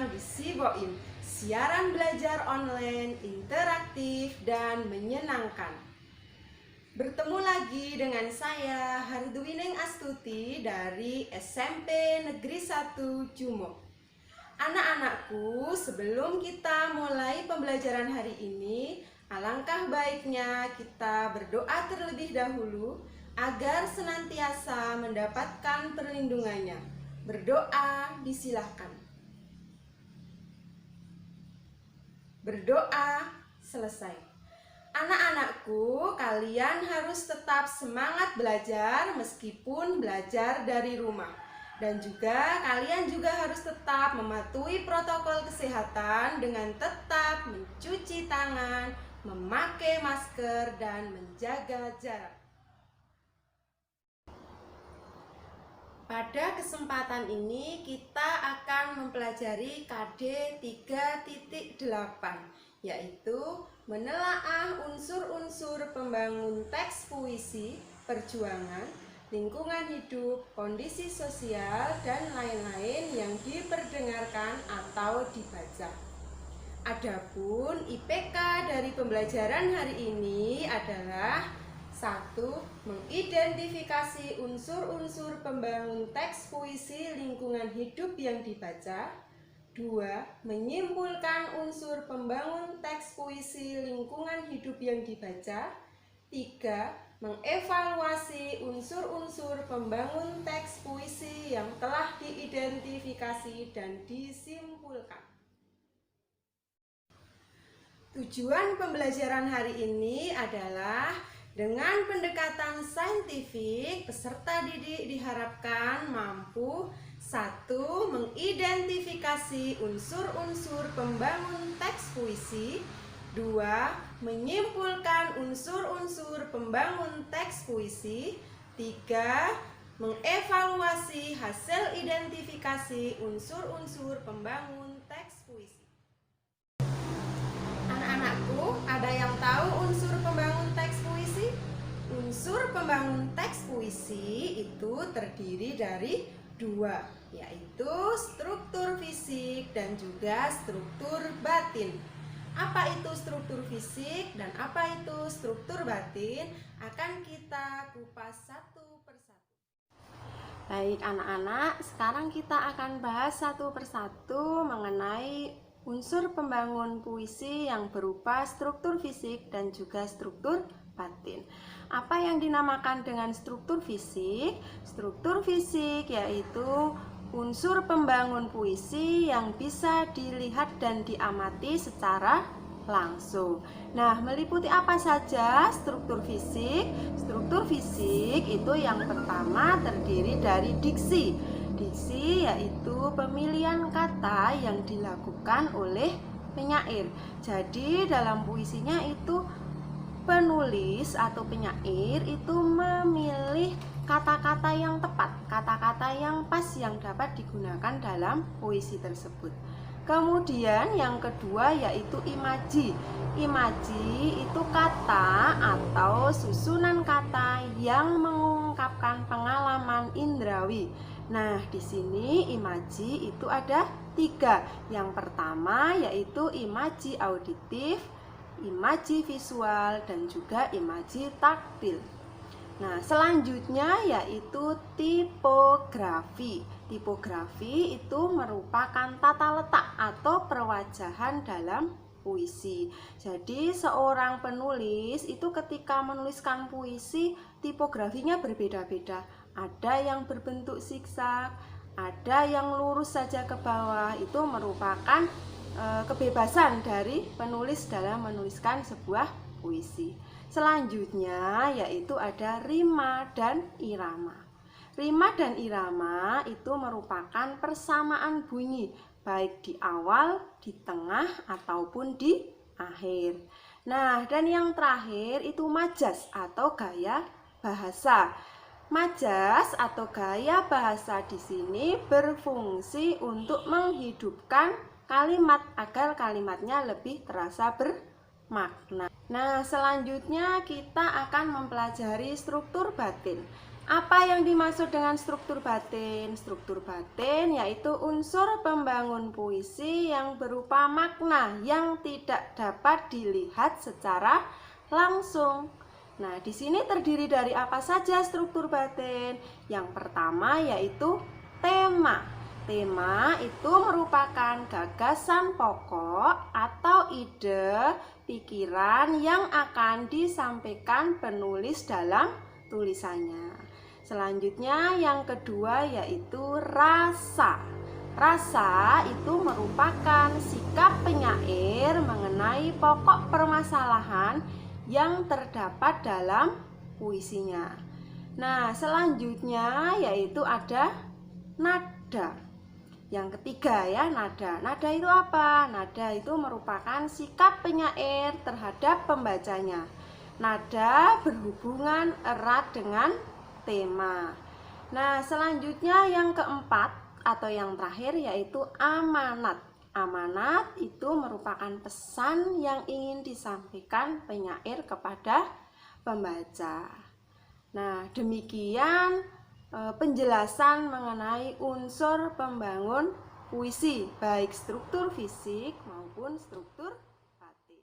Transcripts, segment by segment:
datang di Siboim, siaran belajar online, interaktif, dan menyenangkan. Bertemu lagi dengan saya, Hardwining Astuti dari SMP Negeri 1 Jumo. Anak-anakku, sebelum kita mulai pembelajaran hari ini, alangkah baiknya kita berdoa terlebih dahulu agar senantiasa mendapatkan perlindungannya. Berdoa disilahkan. Berdoa selesai. Anak-anakku, kalian harus tetap semangat belajar meskipun belajar dari rumah. Dan juga kalian juga harus tetap mematuhi protokol kesehatan dengan tetap mencuci tangan, memakai masker, dan menjaga jarak. Pada kesempatan ini kita akan mempelajari KD 3.8, yaitu menelaah unsur-unsur pembangun teks puisi, perjuangan, lingkungan hidup, kondisi sosial, dan lain-lain yang diperdengarkan atau dibaca. Adapun IPK dari pembelajaran hari ini adalah 1. Mengidentifikasi unsur-unsur pembangun teks puisi lingkungan hidup yang dibaca. 2. Menyimpulkan unsur pembangun teks puisi lingkungan hidup yang dibaca. 3. Mengevaluasi unsur-unsur pembangun teks puisi yang telah diidentifikasi dan disimpulkan. Tujuan pembelajaran hari ini adalah dengan pendekatan saintifik, peserta didik diharapkan mampu 1. Mengidentifikasi unsur-unsur pembangun teks puisi. 2. Menyimpulkan unsur-unsur pembangun teks puisi. 3. Mengevaluasi hasil identifikasi unsur-unsur pembangun teks puisi. Anak-anakku, ada yang tahu unsur pembangun teks puisi? Unsur pembangun teks puisi itu terdiri dari 2, yaitu struktur fisik dan juga struktur batin. Apa itu struktur fisik dan apa itu struktur batin akan kita kupas satu persatu. Baik anak-anak, sekarang kita akan bahas satu persatu mengenai unsur pembangun puisi yang berupa struktur fisik dan juga struktur batin. Apa yang dinamakan dengan struktur fisik? Struktur fisik yaitu unsur pembangun puisi yang bisa dilihat dan diamati secara langsung. Nah, meliputi apa saja struktur fisik? Struktur fisik itu yang pertama terdiri dari diksi. Diksi yaitu pemilihan kata yang dilakukan oleh penyair. Jadi dalam puisinya itu penulis atau penyair itu memilih kata-kata yang tepat, kata-kata yang pas yang dapat digunakan dalam puisi tersebut. Kemudian yang kedua yaitu imaji. Imaji itu kata atau susunan kata yang mengungkapkan pengalaman indrawi. Nah, di sini imaji itu ada 3. Yang pertama yaitu imaji auditif, imaji visual, dan juga imaji taktil. Nah, selanjutnya yaitu tipografi. Tipografi itu merupakan tata letak atau perwajahan dalam puisi. Jadi seorang penulis itu ketika menuliskan puisi, tipografinya berbeda-beda. Ada yang berbentuk zigzag, ada yang lurus saja ke bawah. Itu merupakan kebebasan dari penulis dalam menuliskan sebuah puisi. Selanjutnya yaitu ada rima dan irama. Rima dan irama itu merupakan persamaan bunyi baik di awal, di tengah, ataupun di akhir. Nah, dan yang terakhir itu majas atau gaya bahasa. Majas atau gaya bahasa di sini berfungsi untuk menghidupkan kalimat agar kalimatnya lebih terasa bermakna. Nah, selanjutnya kita akan mempelajari struktur batin. Apa yang dimaksud dengan struktur batin? Struktur batin yaitu unsur pembangun puisi yang berupa makna yang tidak dapat dilihat secara langsung. Nah, di sini terdiri dari apa saja struktur batin? Yang pertama yaitu tema. Tema itu merupakan gagasan pokok atau ide, pikiran yang akan disampaikan penulis dalam tulisannya. Selanjutnya yang kedua yaitu rasa. Rasa itu merupakan sikap penyair mengenai pokok permasalahan yang terdapat dalam puisinya. Nah, selanjutnya yaitu ada nada. Yang ketiga ya, nada. Nada itu apa? Nada itu merupakan sikap penyair terhadap pembacanya. Nada berhubungan erat dengan tema. Nah, selanjutnya yang keempat atau yang terakhir yaitu amanat. Amanat itu merupakan pesan yang ingin disampaikan penyair kepada pembaca. Nah, demikian penjelasan mengenai unsur pembangun puisi, baik struktur fisik maupun struktur batin.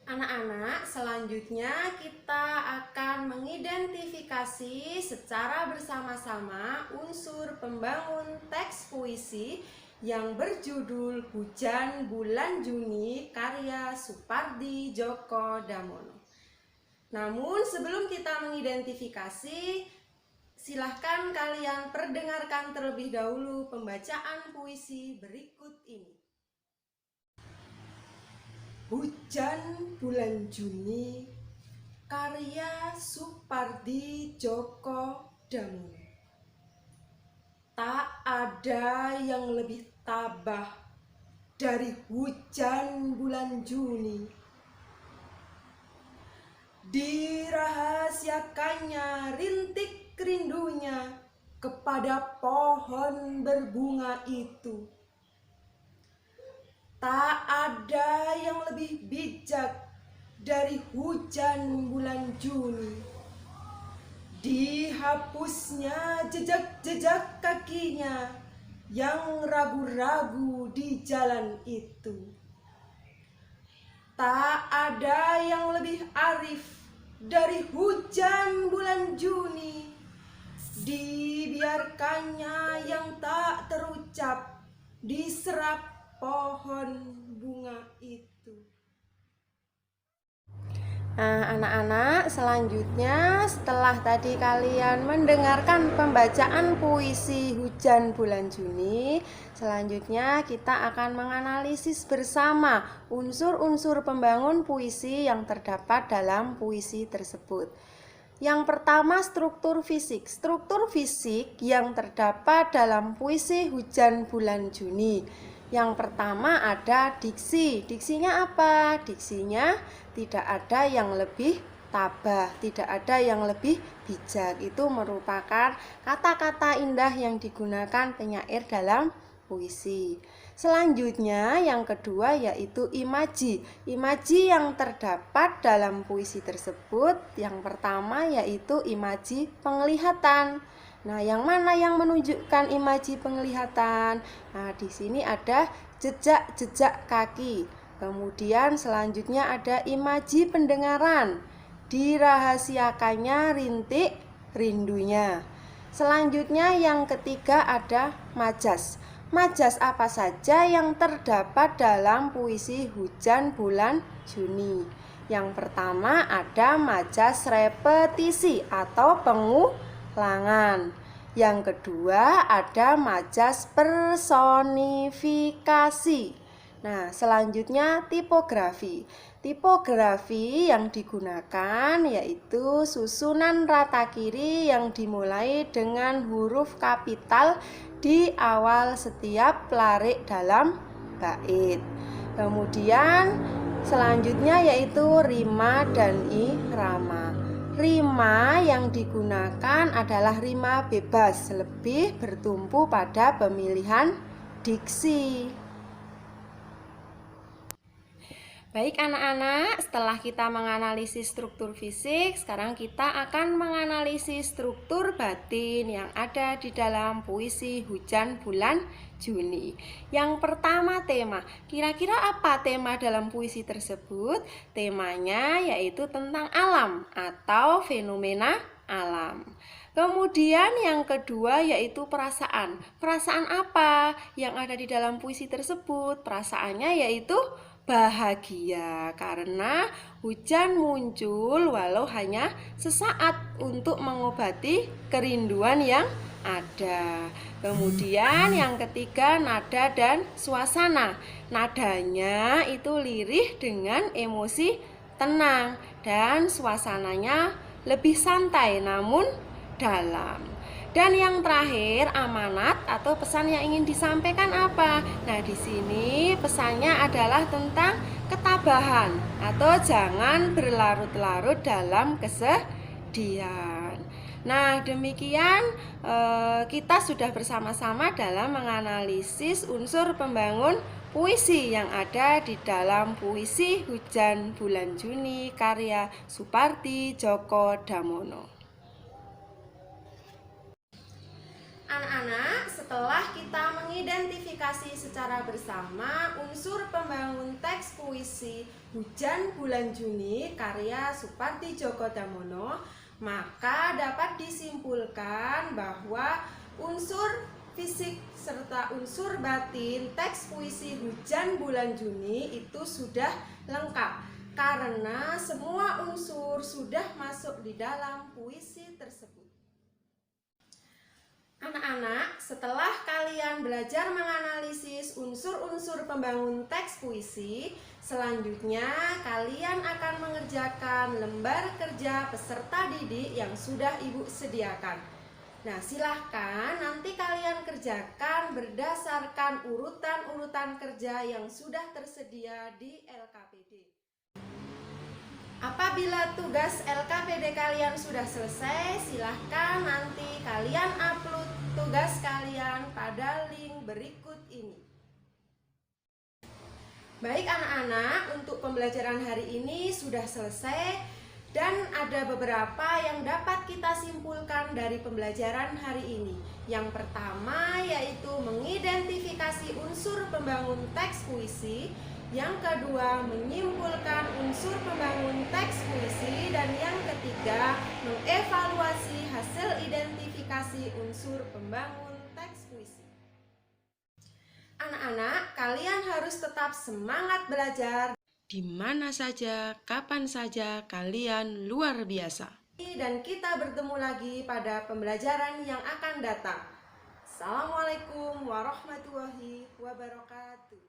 Anak-anak, selanjutnya kita akan mengidentifikasi secara bersama-sama unsur pembangun teks puisi yang berjudul Hujan Bulan Juni karya Supardi Djoko Damono. Namun sebelum kita mengidentifikasi, silahkan kalian perdengarkan terlebih dahulu pembacaan puisi berikut ini. Hujan Bulan Juni karya Supardi Djoko Damono. Tak ada yang lebih tabah dari hujan bulan Juni. Dirahasiakannya rintik rindunya kepada pohon berbunga itu. Tak ada yang lebih bijak dari hujan bulan Juni. Dihapusnya jejak-jejak kakinya yang ragu-ragu di jalan itu. Tak ada yang lebih arif dari hujan bulan Juni. Dibiarkannya yang tak terucap diserap pohon bunga itu. Nah, anak-anak, selanjutnya setelah tadi kalian mendengarkan pembacaan puisi Hujan Bulan Juni, selanjutnya kita akan menganalisis bersama unsur-unsur pembangun puisi yang terdapat dalam puisi tersebut. Yang pertama, struktur fisik. Struktur fisik yang terdapat dalam puisi Hujan Bulan Juni. Yang pertama ada diksi. Diksinya apa? Diksinya tidak ada yang lebih tabah, tidak ada yang lebih bijak. Itu merupakan kata-kata indah yang digunakan penyair dalam puisi. Selanjutnya yang kedua yaitu imaji. Imaji yang terdapat dalam puisi tersebut yang pertama yaitu imaji penglihatan. Nah, yang mana yang menunjukkan imaji penglihatan? Nah, di sini ada jejak-jejak kaki. Kemudian selanjutnya ada imaji pendengaran. Dirahasiakannya rintik rindunya. Selanjutnya yang ketiga ada majas. Majas apa saja yang terdapat dalam puisi Hujan Bulan Juni? Yang pertama ada majas repetisi atau pengulangan. Yang kedua ada majas personifikasi. Nah, selanjutnya tipografi. Tipografi yang digunakan yaitu susunan rata kiri yang dimulai dengan huruf kapital di awal setiap larik dalam bait. Kemudian selanjutnya yaitu rima dan irama. Rima yang digunakan adalah rima bebas, lebih bertumpu pada pemilihan diksi. Baik anak-anak, setelah kita menganalisis struktur fisik, sekarang kita akan menganalisis struktur batin yang ada di dalam puisi Hujan Bulan Juni. Yang pertama tema, kira-kira apa tema dalam puisi tersebut? Temanya yaitu tentang alam atau fenomena alam. Kemudian yang kedua yaitu perasaan. Perasaan apa yang ada di dalam puisi tersebut? Perasaannya yaitu bahagia karena hujan muncul walau hanya sesaat untuk mengobati kerinduan yang ada. Kemudian yang ketiga nada dan suasana. Nadanya itu lirih dengan emosi tenang dan suasananya lebih santai namun dalam. Dan yang terakhir, amanat atau pesan yang ingin disampaikan apa? Nah, di sini pesannya adalah tentang ketabahan atau jangan berlarut-larut dalam kesedihan. Nah, demikian kita sudah bersama-sama dalam menganalisis unsur pembangun puisi yang ada di dalam puisi Hujan Bulan Juni karya Suparti Djoko Damono. Anak-anak, setelah kita mengidentifikasi secara bersama unsur pembangun teks puisi Hujan Bulan Juni karya Suparti Djoko Damono, maka dapat disimpulkan bahwa unsur fisik serta unsur batin teks puisi Hujan Bulan Juni itu sudah lengkap karena semua unsur sudah masuk di dalam puisi tersebut. Anak-anak, setelah kalian belajar menganalisis unsur-unsur pembangun teks puisi, selanjutnya kalian akan mengerjakan lembar kerja peserta didik yang sudah Ibu sediakan. Nah, silahkan nanti kalian kerjakan berdasarkan urutan-urutan kerja yang sudah tersedia di LKPD. Apabila tugas LKPD kalian sudah selesai, silahkan nanti kalian upload tugas kalian pada link berikut ini. Baik anak-anak, untuk pembelajaran hari ini sudah selesai dan ada beberapa yang dapat kita simpulkan dari pembelajaran hari ini. Yang pertama yaitu mengidentifikasi unsur pembangun teks puisi. Yang kedua, menyimpulkan unsur pembangun teks puisi. Dan yang ketiga, mengevaluasi hasil identifikasi unsur pembangun teks puisi. Anak-anak, kalian harus tetap semangat belajar di mana saja, kapan saja kalian luar biasa. Dan kita bertemu lagi pada pembelajaran yang akan datang. Assalamualaikum warahmatullahi wabarakatuh.